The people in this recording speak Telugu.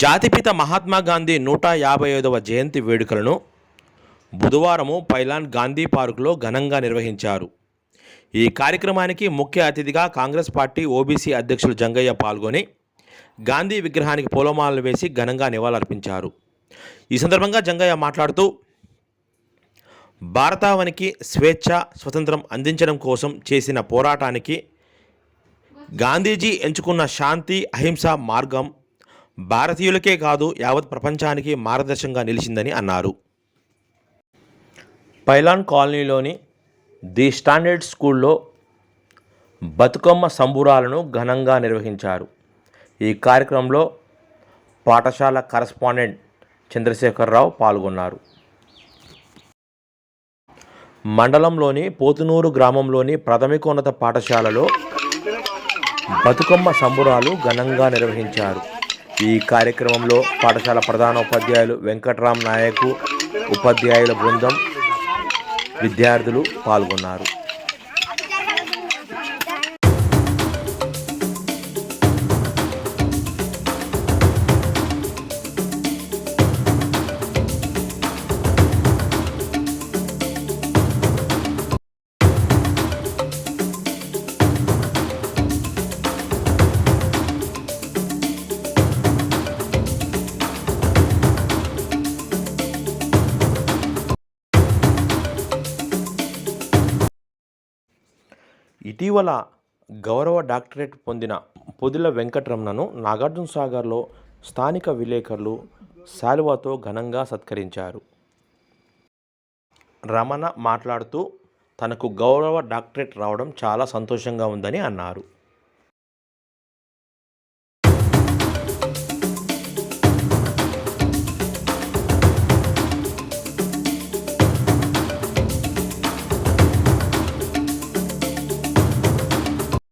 జాతిపిత మహాత్మా గాంధీ 155వ జయంతి వేడుకలను బుధవారం పైలాన్ గాంధీ పార్కులో ఘనంగా నిర్వహించారు. ఈ కార్యక్రమానికి ముఖ్య అతిథిగా కాంగ్రెస్ పార్టీ ఓబీసీ అధ్యక్షులు జంగయ్య పాల్గొని గాంధీ విగ్రహానికి పూలమాలలు వేసి ఘనంగా నివాళులర్పించారు. ఈ సందర్భంగా జంగయ్య మాట్లాడుతూ, భారతావనికి స్వేచ్ఛ, స్వతంత్రం అందించడం కోసం చేసిన పోరాటానికి గాంధీజీ ఎంచుకున్న శాంతి, అహింస మార్గం భారతీయులకే కాదు యావత్ ప్రపంచానికి మార్గదర్శకంగా నిలిచిందని అన్నారు. పైలాన్ కాలనీలోని ది స్టాండర్డ్ స్కూల్లో బతుకమ్మ సంబురాలను ఘనంగా నిర్వహించారు. ఈ కార్యక్రమంలో పాఠశాల కరస్పాండెంట్ చంద్రశేఖరరావు పాల్గొన్నారు. మండలంలోని పోతునూరు గ్రామంలోని ప్రాథమికోన్నత పాఠశాలలో బతుకమ్మ సంబురాలు ఘనంగా నిర్వహించారు. ఈ కార్యక్రమంలో పాఠశాల ప్రధానోపాధ్యాయులు వెంకట్రామ్ నాయకు, ఉపాధ్యాయుల బృందం, విద్యార్థులు పాల్గొన్నారు. ఇటీవల గౌరవ డాక్టరేట్ పొందిన పొదిల వెంకటరమణను నాగార్జునసాగర్లో స్థానిక విలేకరులు శాలువాతో ఘనంగా సత్కరించారు. రమణ మాట్లాడుతూ, తనకు గౌరవ డాక్టరేట్ రావడం చాలా సంతోషంగా ఉందని అన్నారు.